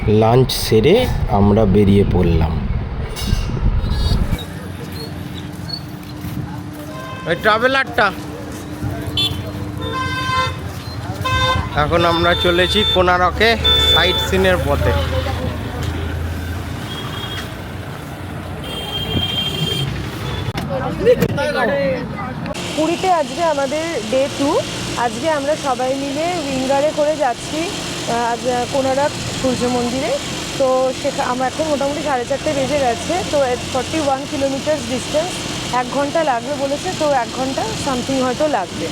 Lunch সেরে আমরা বেরিয়ে পড়লাম। ওই ট্রাভেলারটা এখন আমরা চলেছি কোনারকে সাইট সিনের পথে। পুরীতে আজকে আমাদের ডে 2। আজকে আমরা সবাই মিলে উইঙ্গারে করে যাচ্ছি আজ কোনারক সূর্য মন্দিরে। তো আমরা এখন মোটামুটি 4:30 বেজে গেছে। তো 41 কিলোমিটার ডিস্টেন্স, 1 ঘন্টা লাগবে বলেছে। তো 1 ঘন্টা সামথিং হয়তো লাগবে।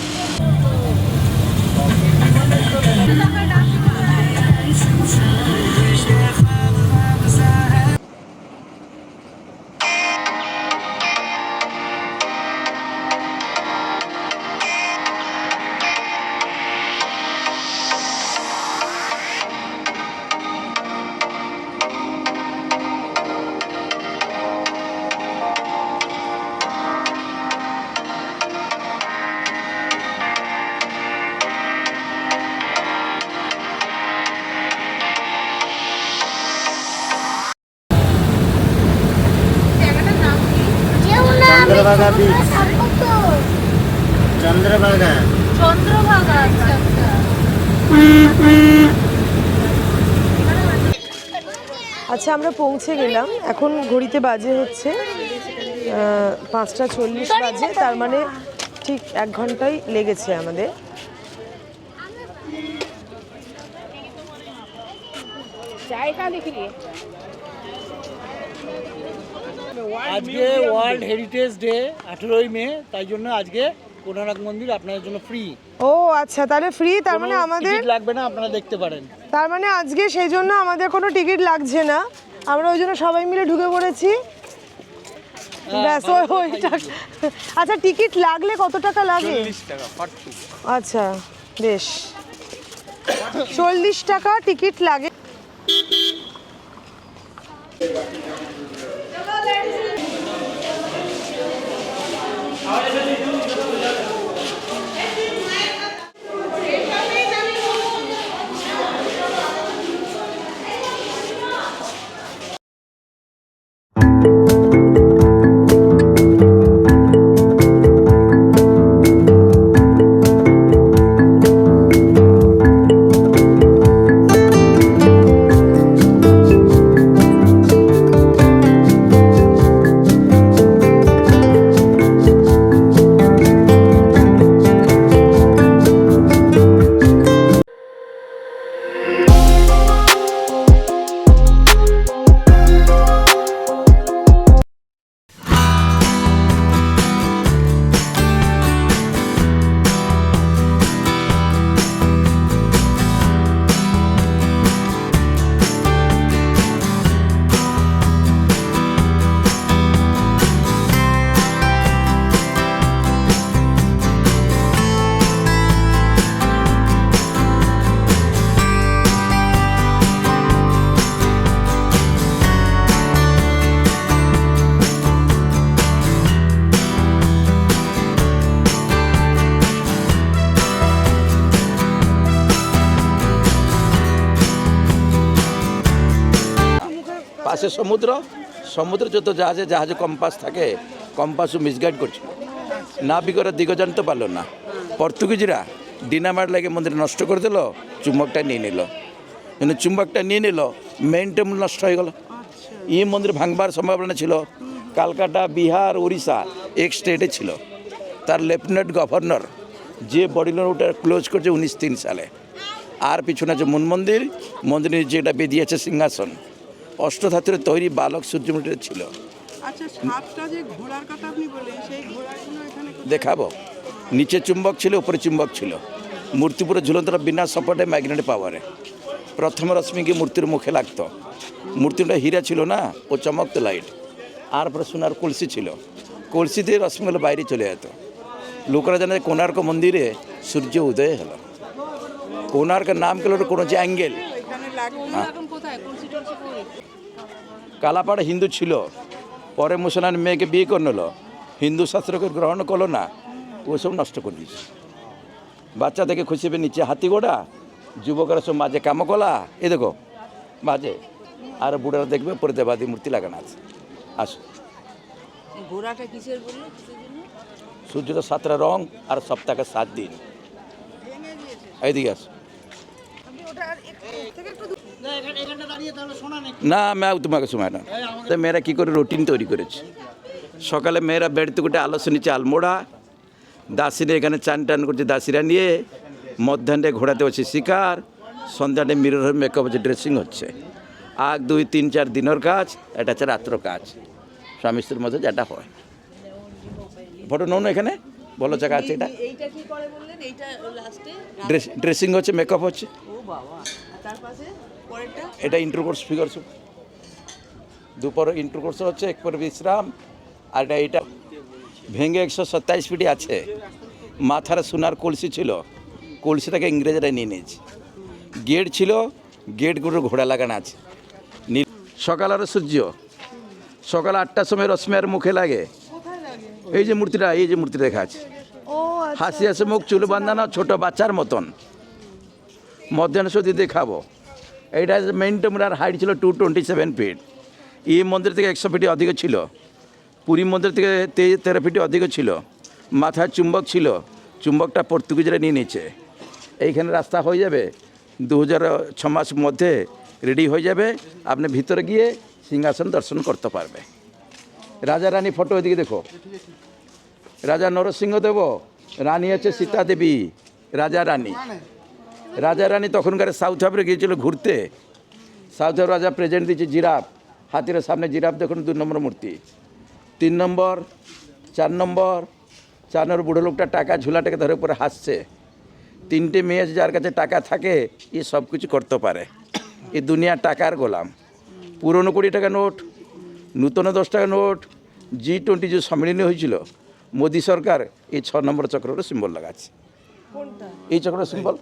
চন্দ্রভাগা বিচ, চন্দ্রভাগা। আচ্ছা, আমরা পৌঁছে গেলাম। এখন ঘড়িতে বাজে হচ্ছে 5:40 বাজে। তার মানে ঠিক 1 ঘন্টাই লেগেছে আমাদের। আজকে ওয়ার্ল্ড হেরিটেজ ডে 18ই মে, তাই জন্য আজকে কোনারক মন্দির আপনাদের জন্য ফ্রি। ও আচ্ছা, তাহলে ফ্রি। তার মানে আমাদের টিকিট লাগবে না, আপনারা দেখতে পারেন। তার মানে আজকে সেই জন্য আমাদের কোনো টিকিট লাগছে না। আমরা ওই জন্য সবাই মিলে ঢুকে পড়েছি। ব্যাস ওইটা। আচ্ছা, টিকিট লাগলে কত টাকা লাগে? 40 টাকা। আচ্ছা, বেশ। 40 টাকা টিকিট লাগে। পাশে সমুদ্র, সমুদ্র যত জাহাজে জাহাজে কম্পাস থাকে, কম্পাসও মিসগাইড করছিল, নাবিকরা দিগ জানতে পারলো না। পর্তুগিজরা ডিনামাইট লাগে মন্দির নষ্ট করে দিল, চুম্বকটা নিয়ে নিল। কিন্তু চুম্বকটা নিয়ে নিল, মেইনটা নষ্ট হয়ে গেল। এই মন্দির ভাঙবার সম্ভাবনা ছিল। কালকাটা, বিহার, উড়িষ্যা এক স্টেটে ছিল। তার লেফটেন্যান্ট গভর্নর যে বডিল ওটা ক্লোজ করছে 1903 সালে। আর পিছনে আছে মন মন্দির, মন্দিরের যেটা বেদিয়েছে সিংহাসন, অষ্টধাতুরে তৈরি বালক সূর্য মন্দির ছিল। আচ্ছা, সাতটা যে ঘোড়ার কথা আপনি বললেন, সেই ঘোড়াগুলো এখানে দেখাবো। নিচে চুম্বক ছিল, উপরে চুম্বক ছিল। মূর্তি পুরো ঝুলন্ত, বিনা সপোর্টে ম্যাগনেটিক পাওয়ারে। প্রথম রশ্মিকে মূর্তির মুখে লাগতো। মূর্তিটা হীরা ছিল না, ও চমকতো লাইট। আর পরে সোনার কলসি ছিল, কলসি দিয়ে রশ্মিগুলো বাইরে চলে যেত। লোকরা জানে কোণার্ক মন্দিরে সূর্য উদয় হলো। কোণার্কের নাম কেন কোনো যে অ্যাঙ্গেল। কালাপাড়া হিন্দু ছিল, পরে মুসলমান মেয়েকে বিয়ে করে নিল, হিন্দু শাস্ত্রকে গ্রহণ করলো না, ওসব নষ্ট করে দিয়েছে। বাচ্চা থেকে খুশি নিচে হাতি গোড়া, যুবকরা সব মাঝে কামকলা। এ দেখো বাজে। আর বুড়ারা দেখবে উপরে দেবাদি মূর্তি লাগানো আছে। আসো। ঘোড়াটা কিসের বললো, কিসের জন্য? সূর্যটা 7টা রং আর সপ্তাহে 7 দিন। এইদিকে আসো। না আমি তোমাকে সময় না। তো মেয়েরা কী করে রুটিন তৈরি করেছে, সকালে মেয়েরা বেড থেকে উঠে আলস্য নিচে আলমোড়া, দাসিরা এখানে চান টান করছে, দাসিরা নিয়ে মধ্যাহ্নে ঘোরাতে হচ্ছে শিকার, সন্ধ্যাটা মিরর মেকআপ হচ্ছে, ড্রেসিং হচ্ছে। 1 2 3 4 দিনের কাজ, এটা হচ্ছে রাত্র কাজ, স্বামী স্ত্রীর মধ্যে যেটা হয়। ফটো নাও না এখানে, বলো জায়গা আছে এটা। এইটা কি করে বললেন? এইটা লাস্টে ড্রেসিং হচ্ছে, মেকআপ হচ্ছে। ও বাবা, আর তার পাশে পরেরটা এটা ইন্টারকোর্স ফিগার দুপুর ইন্টারকোর্স হচ্ছে, এক পর বিশ্রাম। আর এটা ভেঙে 127 ফিটে আছে। মাথার সোনার কলসি ছিল, কলসিটাকে ইংরেজরা নিয়ে নিয়েছে। গেট ছিল, গেটগুলোর ঘোড়া লাগানো আছে। সকাল আর সূর্য, সকাল 8টার সময় রশ্মির মুখে লাগে। এই যে মূর্তিটা, এই যে মূর্তি দেখা আছে, ও হাসি হাসি মুখ, চুল বাঁধানো, ছোট বাচ্চার মতন। মধ্যাহ্ন সদি দেখাবো। এইটা মেইন টেম্পোরার হাইট ছিল 227 ফিট। এই মন্দির থেকে 100 ফিটে অধিক ছিল। পুরী মন্দির থেকে 13 ফিটে অধিক ছিল। মাথায় চুম্বক ছিল, চুম্বকটা পর্তুগিজরা নিয়ে নিয়েছে। এইখানে রাস্তা হয়ে যাবে 2006 মাস মধ্যে রেডি হয়ে যাবে। আপনি ভিতরে গিয়ে সিংহাসন দর্শন করতে পারবে। রাজা রানী ফটো ওইদিকে দেখো। রাজা নরসিংহদেব, রানী হচ্ছে সীতা দেবী, রাজা রানী। রাজা রানী তখনকার সাউথ আফ্রিকা গিয়েছিল ঘুরতে। সাউথ আফ্রিকা রাজা প্রেজেন্ট দিয়েছে জিরাফ, হাতির সামনে জিরাফ দেখুন, 2 নম্বর মূর্তি। 3 নম্বর, 4 নম্বর, 4 নম্বর বুড়ো লোকটা টাকা ঝুলাটাকে ধরে উপরে হাসছে। 3টে মেয়ে আছে, যার কাছে টাকা থাকে এ সব কিছু করতে পারে। এই দুনিয়া টাকার গোলাম। পুরনো 20 টাকা নোট, নূতন 10 টাকা নোট, G20 যে সম্মেলনী হয়েছিল, মোদী সরকার এই 6 নম্বর চক্রের সিম্বল লাগাচ্ছে। এই চক্রের সিম্বল,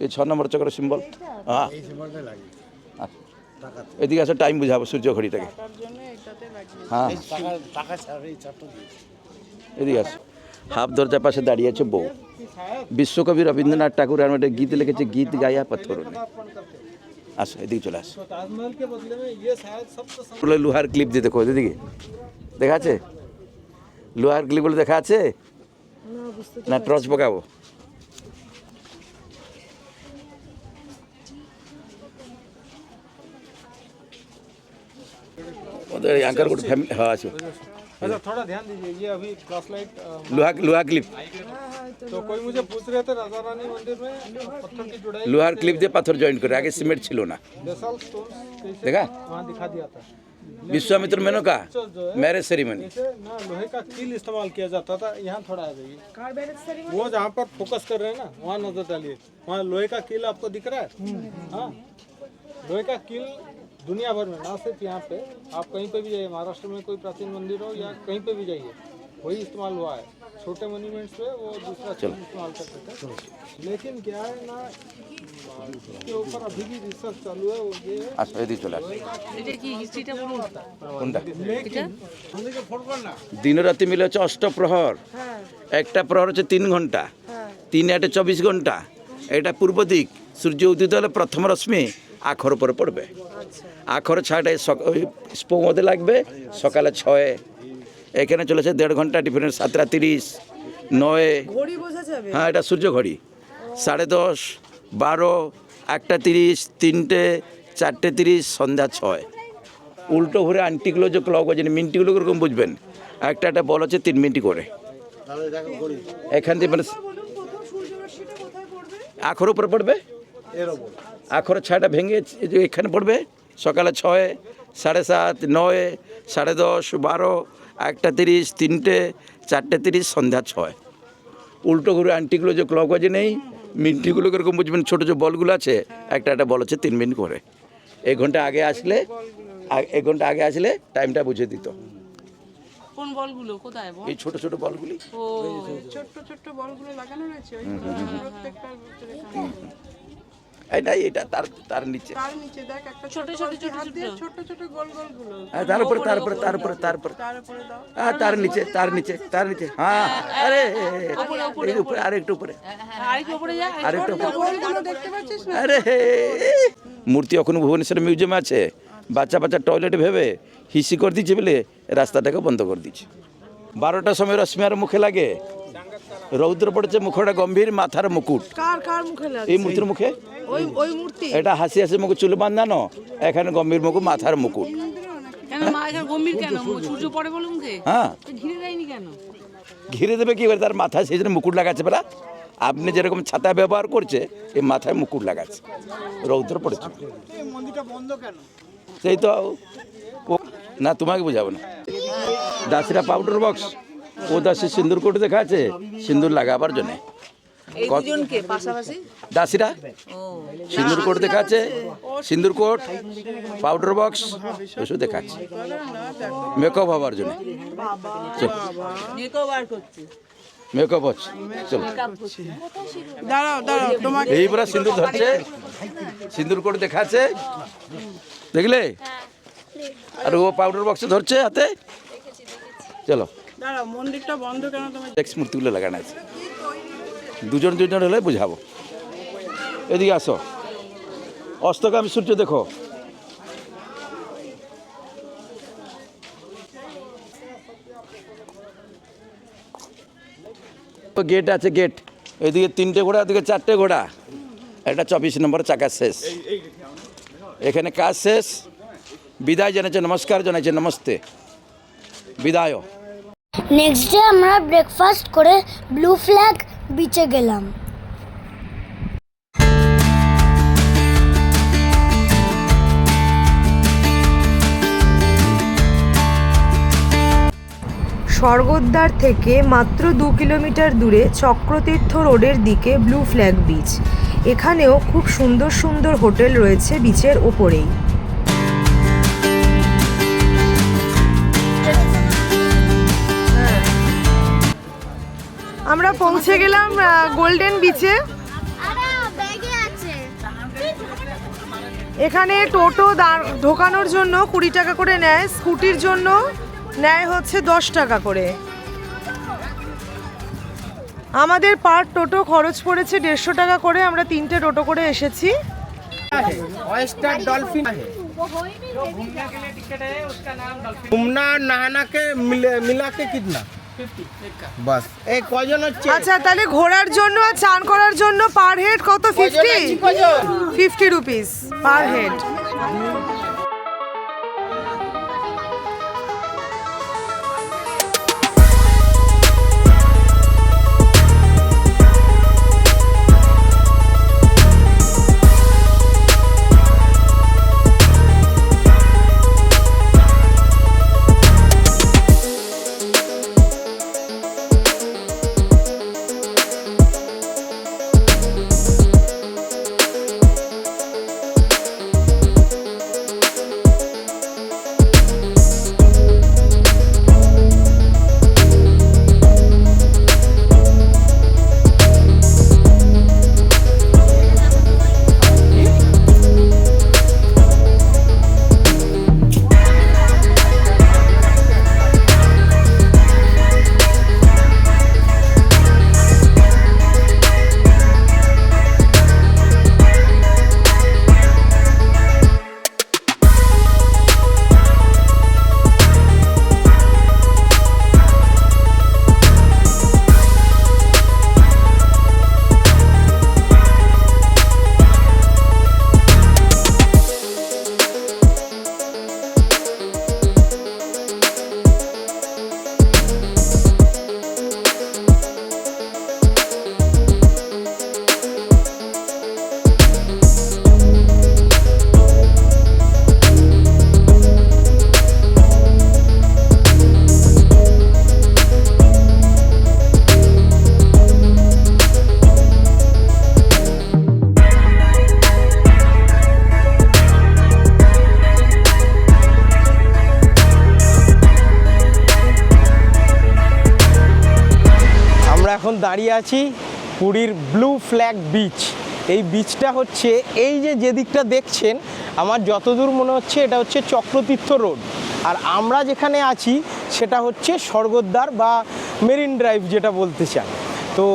এই 6 নম্বর চক্রের সিম্বল। হ্যাঁ, এদিকে আসো, টাইম বুঝাবো সূর্য ঘড়িটাকে। হ্যাঁ, এদিকে আসো। হাফ দরজার পাশে দাঁড়িয়ে আছে বউ। বিশ্বকবি রবীন্দ্রনাথ ঠাকুর আমার একটা গীত লিখেছে, গীত গায়া পাথর। আসো, এদিকে চলে আসো। লোহার ক্লিপ দিয়ে দেখো, এদিকে দেখা আছে? লোহার ক্লিপগুলো দেখা আছে না? টর্চ পকাবো। ওদের অ্যাঙ্কার কোড ফ্যামিলি। হ্যাঁ আছে। अच्छा थोड़ा ध्यान दीजिए, ये अभी फ्लैश लाइट लोहा क्लिप, तो कोई मुझे पूछ रहे थे राजा रानी मंदिर में पत्थर की जुड़ाई लोहार क्लिप দিয়ে পাথর জয়েন করে। আগে সিমেন্ট ছিল না, बेसाल्ट स्टोन्स कैसे देखा? वहाँ दिखा दिया था। Vishwamitra Menaka marriage ceremony. जैसे ना लोहे का कील इस्तेमाल किया जाता था। यहाँ थोड़ा आ जाइए, वो जहाँ पर फोकस कर रहे हैं ना, वहाँ नजर डालिए। वहाँ लोहे का कील आपको दिख रहा है? हाँ, लोहे का कील दुनिया भर में, ना सिर्फ यहाँ पे, आप कहीं पे भी जाइए, महाराष्ट्र में कोई प्राचीन मंदिर हो या कहीं पे भी जाइए, वही इस्तेमाल हुआ है। छोटे मोन्यूमेंट्स पे वो दूसरा चीज इस्तेमाल कर सकते हैं। लेकिन क्या है ना, इसके ऊपर अभी भी रिसर्च चालू है। वो ये আসো, এদিকে চলে আসো। এটা কি হিস্ট্রিটা বলুন। কোনটা? এটা দিন রাতে মিলে হচ্ছে অষ্টপ্রহর। একটা প্রহর হচ্ছে 3 ঘন্টা, 3 8 24 ঘন্টা। এটা পূর্ব দিক, সূর্য উদিত হলে প্রথম রশ্মি আখর উপরে পড়বে। আখর 6টায় স্পো মধ্যে লাগবে, সকালে 6। এখানে চলেছে 1.5 ঘন্টা ডিফারেন্স, 7টা 30, 9। ঘড়ি বোঝা যাবে। হ্যাঁ, এটা সূর্য ঘড়ি। 10:30, 12, 1:30, 3টে, 4:30, সন্ধ্যা 6। উল্টো ঘুরে আন্টিগুলো যে ক্লক আছে, মিনিটগুলো এরকম বুঝবেন। একটা বল হচ্ছে 3 মিনিট করে। এখান থেকে মানে আখর উপরে পড়বে, আখর 6টা ভেঙে এখানে পড়বে, সকালে 6, 7:30, 9, 10:30, 12, 1:30, 3টে, 4:30, সন্ধ্যা 6। উল্টো ঘুরে আন্টিগুলো যে ক্লক বাজে নেই, মিনিটগুলো এরকম বুঝবেন। ছোটো যে বলগুলো আছে, একটা বল হচ্ছে 3 মিনিট করে। 1 ঘন্টা আগে আসলে, 1 ঘন্টা আগে আসলে টাইমটা বুঝে দিত। কোন বলগুলো কোথায় বল? এই ছোট ছোট বলগুলি, ও ছোট্ট ছোট্ট বলগুলো লাগানো রয়েছে ওই প্রত্যেকটার ভিতরে। এই না এটা তার নিচে, তার নিচে দেখ একটা ছোট ছোট ছোট হাত দিয়ে ছোট। ছোট ছোট গোল গোল গুলো তার উপরে তার উপরে দাও। তার নিচে হ্যাঁ, আরে এই উপরে আরেকটু উপরে, আরেকটু উপরে যা, আরেকটু উপরে। গোলগুলো দেখতে পাচ্ছিস না? আরে মূর্তি এখন ভুবনেশ্বর মিউজিয়ামে আছে, বাচ্চা টয়লেটে ভেবে হিসি করে দিচ্ছে বলে রাস্তাটাকে বন্ধ করে দিচ্ছে। 12টার সময় রশ্মিয়ার মুখে লাগে, রৌদ্র পড়েছে, মুখটা গম্ভীর, মাথার মুকুট কার মুখে লাগে? এই মূর্তির মুখে, ওই মূর্তি এটা হাসি হাসি মুখ, চুল বাঁধানো, এখানে গম্ভীর মুকুট, মাথার মুকুট। কেন মা এখানে গম্ভীর কেন? সূর্য পড়ে বলে মুখে? হ্যাঁ, তো ঘিরে দেয়নি কেন? ঘিরে দেবে কি করে, তার মাথায় সেই জন্য মুকুট লাগাচ্ছে বেলা। আপনি যেরকম ছাতা ব্যবহার করছে, এই মাথায় মুকুট লাগাচ্ছে, রৌদ্র পড়েছে। সেই তো না, তোমাকে বুঝাবো না। দাসিরা পাউডার বক্স, ও দাসি সিন্দুর কোট দেখা আছে, সিন্দুর লাগাবার জন্যে। এই দুজনকে পাশাপাশি? দাসিরা সিন্দুর কোট দেখা আছে, সিন্দুর কোট, পাউডার বক্স, এসব দেখাচ্ছে মেকআপ হবার জন্য। মেকওভার করছে। মেকআপ হচ্ছে, চলো। দাঁড়াও তোমাকে এইবার সিন্দুর ধরছে, সিন্দুর কোট দেখাচ্ছে, দেখলে? আর ও পাউডার বক্স ধরছে হাতে, চলো। দাঁড়াও, মন্দিরটা বন্ধ কেন তোমার? টেক্স মূর্তিগুলো লাগানো আছে, দুজন হলে বুঝাবো। এদিকে আসো, অস্তগামী সূর্য দেখো। গেট আছে, গেট এদিকে 3টে ঘোড়া, এদিকে 4টে ঘোড়া, একটা 24 নম্বর চাকা শেষ। এখানে কাজ শেষ, বিদায় জানাচ্ছে, নমস্কার জানাচ্ছে, নমস্তে, বিদায়। নেক্সট ডে আমরা ব্রেকফাস্ট করে ব্লু ফ্ল্যাগ বিচে গেলাম। স্বর্গদ্বার থেকে মাত্র 2 কিলোমিটার দূরে চক্রতীর্থ রোডের দিকে ব্লু ফ্ল্যাগ বিচ। এখানেও খুব সুন্দর সুন্দর হোটেল রয়েছে বিচের ওপরেই। আমরা পৌঁছে গেলাম গোল্ডেন বিচে। এখানে টোটো ঢোকানোর জন্য 20 টাকা করে নেয়, স্কুটির জন্য নেয় হচ্ছে 10 টাকা করে। আমাদের পার টোটো খরচ পড়েছে 150 টাকা করে। আমরা 3টে টোটো করে এসেছি। ऑयस्टर डॉल्फिन है, घूमना नहाना के मिला के कितना? 50 এই কজন হচ্ছে? আচ্ছা, তাহলে ঘোরার জন্য আর চান করার জন্য পার হেড কত? 50 রুপিস পার হেড। এখন দাঁড়িয়ে আছি পুরীর ব্লু ফ্ল্যাগ বিচ। এই বিচটা হচ্ছে এই যে দিকটা দেখছেন, আমার যতদূর মনে হচ্ছে এটা হচ্ছে চক্রতীর্থ রোড, আর আমরা যেখানে আছি সেটা হচ্ছে স্বর্গদ্বার বা মেরিন ড্রাইভ যেটা বলতে চান। তো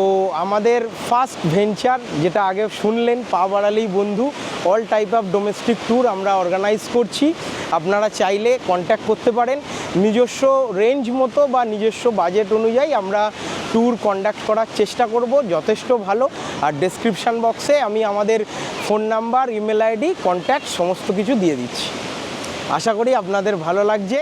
আমাদের ফার্স্ট ভেঞ্চার, যেটা আগে শুনলেন, পা বাড়ালেই বন্ধু, all type of domestic tour আমরা অর্গানাইজ করছি। আপনারা চাইলে কন্ট্যাক্ট করতে পারেন। নিজস্ব রেঞ্জ মতো বা নিজস্ব বাজেট অনুযায়ী আমরা ট্যুর কন্ডাক্ট করার চেষ্টা করব, যথেষ্ট ভালো। আর ডেসক্রিপশান বক্সে আমি আমাদের phone number, email ID, contact সমস্ত কিছু দিয়ে দিচ্ছি। আশা করি আপনাদের ভালো লাগছে।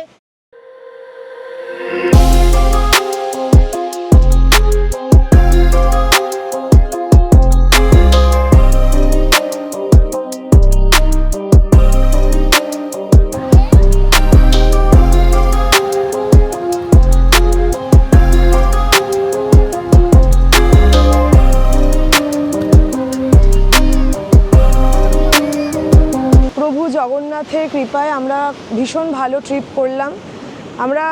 প্রভু জগন্নাথের কৃপায় আমরা ভীষণ ভালো ট্রিপ করলাম। আমরা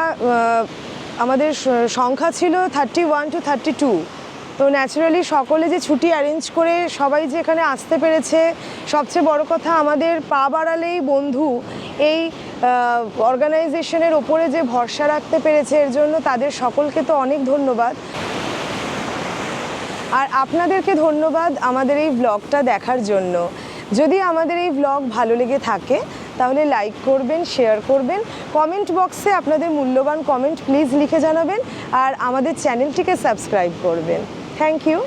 আমাদের সংখ্যা ছিল 31 to 32। তো ন্যাচারালি সকলে যে ছুটি অ্যারেঞ্জ করে সবাই যে এখানে আসতে পেরেছে, সবচেয়ে বড় কথা আমাদের পা বাড়ালেই বন্ধু এই অর্গানাইজেশনের ওপরে যে ভরসা রাখতে পেরেছে, এর জন্য তাদের সকলকে তো অনেক ধন্যবাদ। আর আপনাদেরকে ধন্যবাদ আমাদের এই ব্লগটা দেখার জন্য। যদি আমাদের এই ব্লগ ভালো লেগে থাকে তাহলে লাইক করবেন, শেয়ার করবেন, কমেন্ট বক্সে আপনাদের মূল্যবান কমেন্ট প্লিজ লিখে জানাবেন, আর আমাদের চ্যানেলটিকে সাবস্ক্রাইব করবেন। Thank you.